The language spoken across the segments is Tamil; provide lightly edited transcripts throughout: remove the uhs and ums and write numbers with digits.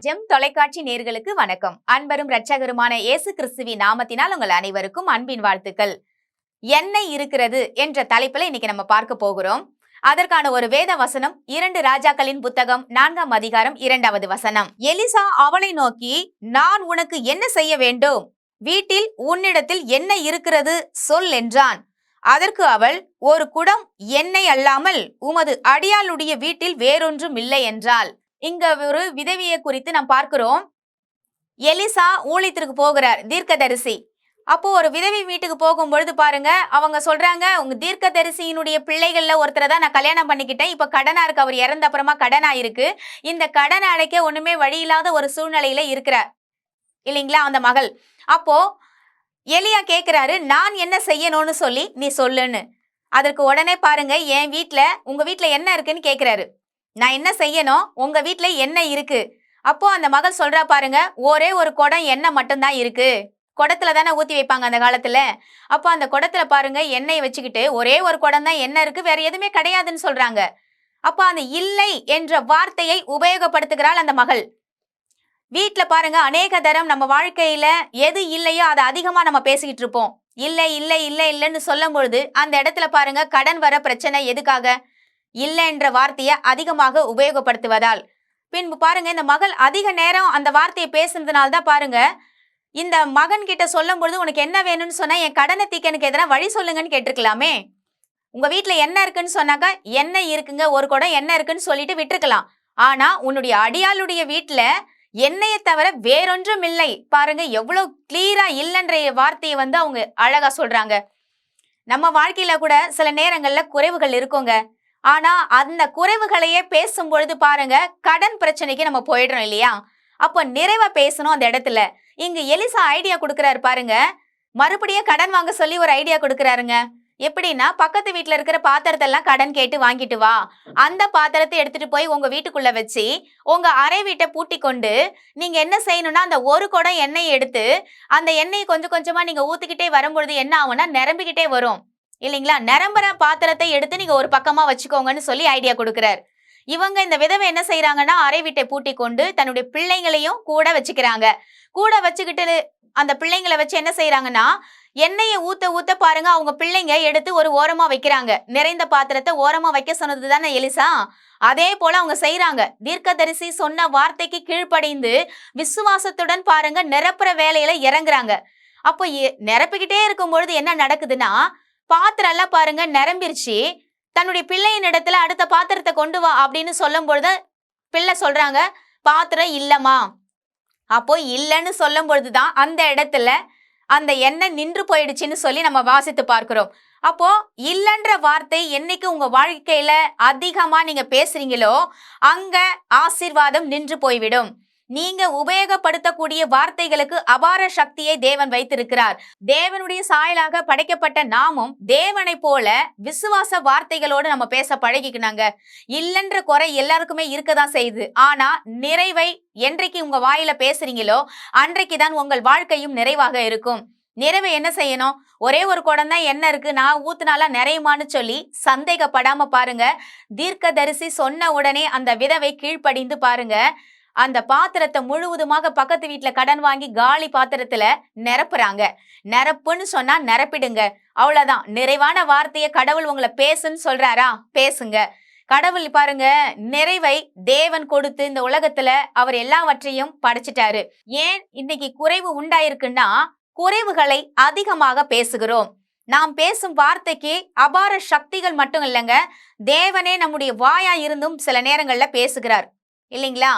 ஜெம் தொலைக்காட்சி நேர்களுக்கு வணக்கம். அன்பரும் இரட்சகருமான இயேசு கிறிஸ்துவின் நாமத்தினால் உங்கள் அனைவருக்கும் அன்பின் வாழ்த்துக்கள். என்ன இருக்கிறது என்ற தலைப்பில் இன்னைக்கு நம்ம பார்க்க போகிறோம். அதற்கான ஒரு வேத வசனம் 2 ராஜாக்களின் புத்தகம் 4ஆம் அதிகாரம் 2வது வசனம். எலிசா அவளை நோக்கி, நான் உனக்கு என்ன செய்ய வேண்டும்? வீட்டில் உன்னிடத்தில் என்ன இருக்கிறது சொல் என்றான். அதற்கு அவள், ஒரு குடம் எண்ணெய் அல்லாமல் உமது அடியாளுடைய வீட்டில் வேறொன்றும் இல்லை என்றாள். இங்க ஒரு விதவியை குறித்து நாம் பார்க்கிறோம். எலிசா ஊழியத்திற்கு போகிறார், தீர்க்கதரிசி. அப்போ ஒரு விதவி வீட்டுக்கு போகும்பொழுது பாருங்க, அவங்க சொல்றாங்க, உங்க தீர்க்கதரிசியினுடைய பிள்ளைகள்ல ஒருத்தரை தான் நான் கல்யாணம் பண்ணிக்கிட்டேன், இப்ப கடனா இருக்கு, அவர் இறந்த அப்புறமா கடனா இருக்கு, இந்த கடன் அடைக்க ஒண்ணுமே வழி இல்லாத ஒரு சூழ்நிலையில இருக்கிறார் இல்லைங்களா அந்த மகள். அப்போ எலியா கேட்கிறாரு, நான் என்ன செய்யணும்னு சொல்லி நீ சொல்லுன்னு. அதற்கு உடனே பாருங்க, என் வீட்டுல உங்க வீட்டுல என்ன இருக்குன்னு கேட்கிறாரு. நான் என்ன செய்யணும்? உங்க வீட்டுல என்ன இருக்கு? அப்போ அந்த மகள் சொல்றா பாருங்க, ஒரே ஒரு குடம் எண்ணெய் மட்டும்தான் இருக்கு. குடத்துல தானே ஊத்தி வைப்பாங்க அந்த காலத்துல. அப்போ அந்த குடத்துல பாருங்க எண்ணெய் வச்சுக்கிட்டு ஒரே ஒரு குடம் தான் எண்ணெய் இருக்கு, வேற எதுவுமே கிடையாதுன்னு சொல்றாங்க. அப்போ அந்த இல்லை என்ற வார்த்தையை உபயோகப்படுத்துகிறாள் அந்த மகள். வீட்டுல பாருங்க, அநேக தரம் நம்ம வாழ்க்கையில எது இல்லையோ அதை அதிகமா நம்ம பேசிக்கிட்டு இருப்போம். இல்லை இல்லை இல்லை இல்லைன்னு சொல்லும் பொழுது அந்த இடத்துல பாருங்க கடன் வர பிரச்சனை எதுக்காக? இல்லை என்ற வார்த்தையை அதிகமாக உபயோகப்படுத்துவதால். பின்பு பாருங்க, இந்த மகள் அதிக நேரம் அந்த வார்த்தையை பேசுனதுனால்தான் பாருங்க, இந்த மகன் கிட்ட சொல்லும் பொழுது, உனக்கு என்ன வேணும்னு சொன்னா என் கடனை தீக்க எனக்கு எதனா வழி சொல்லுங்கன்னு கேட்டிருக்கலாமே. உங்க வீட்டுல என்ன இருக்குன்னு சொன்னாக்கா, என்ன இருக்குங்க, ஒரு குடம் என்ன இருக்குன்னு சொல்லிட்டு விட்டுருக்கலாம். ஆனா உன்னுடைய அடியாளுடைய வீட்டுல எண்ணெயை தவிர வேறொன்றும் இல்லை. பாருங்க எவ்வளவு கிளியரா இல்லைன்ற வார்த்தையை அவங்க அழகா சொல்றாங்க. நம்ம வாழ்க்கையில கூட சில நேரங்கள்ல குறைவுகள் இருக்குங்க. ஆனா அந்த குறைவுகளையே பேசும் பொழுது பாருங்க, கடன் பிரச்சனைக்கு நம்ம போயிடுறோம் இல்லையா? அப்ப நிறைவா பேசணும் அந்த இடத்துல. இங்க எலிசா ஐடியா கொடுக்கிறாரு பாருங்க, மறுபடியும் கடன் வாங்க சொல்லி ஒரு ஐடியா கொடுக்கிறாருங்க. எப்படின்னா, பக்கத்து வீட்டுல இருக்கிற பாத்திரத்தை எல்லாம் கடன் கேட்டு வாங்கிட்டு வா, அந்த பாத்திரத்தை எடுத்துட்டு போய் உங்க வீட்டுக்குள்ள வச்சு உங்க அறை வீட்டை பூட்டி கொண்டு நீங்க என்ன செய்யணும்னா, அந்த ஒரு குடம் எண்ணெய் எடுத்து அந்த எண்ணெயை கொஞ்சம் கொஞ்சமா நீங்க ஊத்திக்கிட்டே வரும்பொழுது என்ன ஆகும்னா, நிரம்பிக்கிட்டே வரும் இல்லைங்களா? நிரம்புற பாத்திரத்தை எடுத்து நீங்க ஒரு பக்கமா வச்சுக்கோங்கன்னு சொல்லி ஐடியா கொடுக்கிறார். இவங்க இந்த விதவை என்ன செய்யறாங்கன்னா, அறை வீட்டை பூட்டி கொண்டு தன்னுடைய பிள்ளைங்களையும் கூட வச்சுக்கிறாங்க. கூட வச்சுக்கிட்டு அந்த பிள்ளைங்களை வச்சு என்ன செய்யறாங்கன்னா, எண்ணெயை ஊத்த ஊத்த பாருங்க, அவங்க பிள்ளைங்க எடுத்து ஒரு ஓரமா வைக்கிறாங்க. நிறைந்த பாத்திரத்தை ஓரமா வைக்க சொன்னது தானே எலிசா. அதே போல அவங்க செய்யறாங்க. தீர்க்கதரிசி சொன்ன வார்த்தைக்கு கீழ்ப்படிந்து விசுவாசத்துடன் பாருங்க நிரப்புற வேலையில இறங்குறாங்க. அப்போ நிரப்பிக்கிட்டே இருக்கும் பொழுது என்ன நடக்குதுன்னா, பாத்திரம் எல்லாம் பாருங்க நிரம்பிருச்சு. தன்னுடைய பிள்ளையின் இடத்துல அடுத்த பாத்திரத்தை கொண்டு வா அப்படின்னு சொல்லும் பொழுது பிள்ளை சொல்றாங்க, பாத்திரம் இல்லம்மா. அப்போ இல்லைன்னு சொல்லும் பொழுதுதான் அந்த இடத்துல அந்த எண்ணெய் நின்று போயிடுச்சுன்னு சொல்லி நம்ம வாசித்து பார்க்கிறோம். அப்போ இல்லைன்ற வார்த்தை என்னைக்கு உங்க வாழ்க்கையில அதிகமா நீங்க பேசுறீங்களோ அங்க ஆசீர்வாதம் நின்று போய்விடும். நீங்க உபயோகப்படுத்தக்கூடிய வார்த்தைகளுக்கு அபார சக்தியை தேவன் வைத்திருக்கிறார். தேவனுடைய சாயலாக படைக்கப்பட்ட நாமும் தேவனை போல விசுவாச வார்த்தைகளோடு நம்ம பேச பழகிக்கணுங்க. இல்லைன்ற குறை எல்லாருக்குமே இருக்கதான் செய்யுது. ஆனா நிறைவை என்றைக்கு உங்க வாயில பேசுறீங்களோ அன்றைக்குதான் உங்கள் வாழ்க்கையும் நிறைவாக இருக்கும். நிறைவை என்ன செய்யணும்? ஒரே ஒரு குடம் தான் என்ன இருக்கு, நான் ஊத்துனால நிறையுமான்னு சொல்லி சந்தேகப்படாம பாருங்க, தீர்க்கதரிசி சொன்ன உடனே அந்த விதவை கீழ்ப்படிந்து பாருங்க, அந்த பாத்திரத்தை முழுவதுமாக பக்கத்து வீட்டுல கடன் வாங்கி காலி பாத்திரத்துல நிரப்புறாங்க. நிரப்புன்னு சொன்னா நிரப்பிடுங்க, அவ்வளவுதான். நிறைவான வார்த்தையை கடவுள் உங்களை பேசுன்னு சொல்றாரா, பேசுங்க. கடவுள் பாருங்க நிறைவை தேவன் கொடுத்து இந்த உலகத்துல அவர் எல்லாவற்றையும் படைச்சிட்டாரு. ஏன் இன்னைக்கு குறைவு உண்டாயிருக்குன்னா, குறைவுகளை அதிகமாக பேசுகிறோம். நாம் பேசும் வார்த்தைக்கு அபார சக்திகள் மட்டும் இல்லைங்க, தேவனே நம்முடைய வாயா இருந்தும் சில நேரங்கள்ல பேசுகிறார் இல்லைங்களா?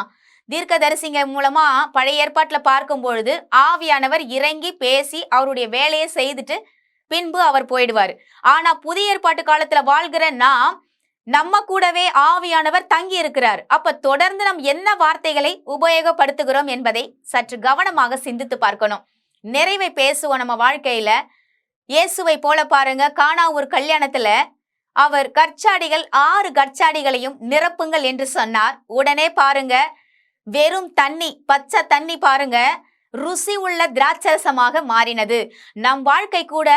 தீர்க்கதரிசிங்க மூலமா பழைய ஏற்பாட்டுல பார்க்கும் பொழுது ஆவியானவர் இறங்கி பேசி அவருடைய வேலையை செய்துட்டு பின்பு அவர் போயிடுவார். ஆனா புதிய ஏற்பாட்டு காலத்துல வாழ்கிற நாம் நம்ம கூடவே ஆவியானவர் தங்கி இருக்கிறார். அப்ப தொடர்ந்து நம் என்ன வார்த்தைகளை உபயோகப்படுத்துகிறோம் என்பதை சற்று கவனமாக சிந்தித்து பார்க்கணும். நிறைவை பேசுவோம் நம்ம வாழ்க்கையில. இயேசுவை போல பாருங்க, கானா ஒரு கல்யாணத்துல அவர் கற்சாடிகள் 6 கற்சாடிகளையும் நிரப்புங்கள் என்று சொன்னார். உடனே பாருங்க வெறும் தண்ணி, பச்சை தண்ணி பாருங்க ருசி உள்ள திராட்சரசமாக மாறினது. நம் வாழ்க்கை கூட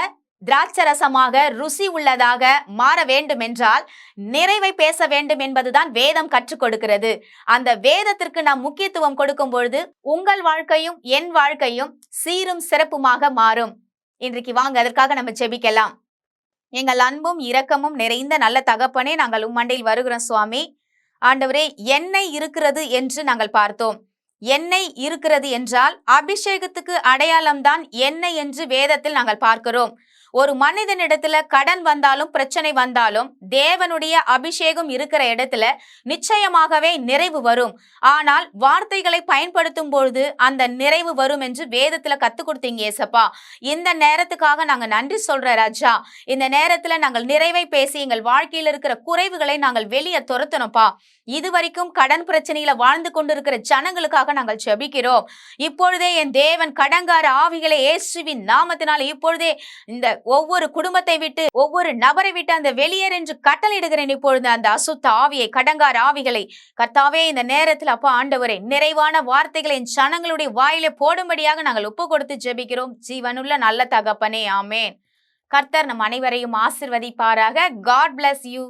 திராட்சரசமாக ருசி உள்ளதாக மாற வேண்டும் என்றால் நிறைவை பேச வேண்டும் என்பதுதான் வேதம் கற்றுக் கொடுக்கிறது. அந்த வேதத்திற்கு நாம் முக்கியத்துவம் கொடுக்கும் பொழுது உங்கள் வாழ்க்கையும் என் வாழ்க்கையும் சீரும் சிறப்புமாக மாறும். இன்றைக்கு வாங்க அதற்காக நம்ம ஜெபிக்கலாம். எங்கள் அன்பும் இரக்கமும் நிறைந்த நல்ல தகப்பனே, நாங்கள் உம்மண்டையில் வருகிறோம் சுவாமி. ஆண்டவரே, எண்ணெய் இருக்கிறது என்று நாங்கள் பார்த்தோம். எண்ணெய் இருக்கிறது என்றால் அபிஷேகத்துக்கு அடையாளம்தான் எண்ணெய் என்று வேதத்தில் நாங்கள் பார்க்கிறோம். ஒரு மனிதனிடத்துல கடன் வந்தாலும் பிரச்சனை வந்தாலும் தேவனுடைய அபிஷேகம் இருக்கிற இடத்துல நிச்சயமாகவே நிறைவு வரும். ஆனால் வார்த்தைகளை பயன்படுத்தும் பொழுது அந்த நிறைவு வரும் என்று வேதத்துல கத்துக் கொடுத்தீங்க ஏசப்பா. இந்த நேரத்துக்காக நாங்க நன்றி சொல்ற ராஜா. இந்த நேரத்துல நாங்கள் நிறைவை பேசி எங்கள் வாழ்க்கையில் இருக்கிற குறைவுகளை நாங்கள் வெளியே துரத்தணும்ப்பா. இதுவரைக்கும் கடன் பிரச்சனையில வாழ்ந்து கொண்டிருக்கிற ஜனங்களுக்காக நாங்கள் ஜெபிக்கிறோம். இப்பொழுதே என் தேவன் கடங்கார ஆவிகளை இயேசுவின் நாமத்தினால் இப்பொழுதே இந்த ஒவ்வொரு குடும்பத்தை விட்டு ஒவ்வொரு நபரை விட்டு அந்த வெளியேறு என்று கட்டளையிடுகிறேன். இப்பொழுது அந்த அசுத்த ஆவியை, கடங்கார ஆவிகளை கர்த்தாவே இந்த நேரத்தில் அப்பா ஆண்டவரே நிறைவான வார்த்தைகளை என் ஜனங்களுடைய வாயிலே போடும்படியாக நாங்கள் ஒப்பு கொடுத்து ஜெபிக்கிறோம். ஜீவனுள்ள நல்ல தகப்பனே, ஆமேன். கர்த்தர் நம் அனைவரையும் ஆசீர்வதிப்பாராக. God bless you.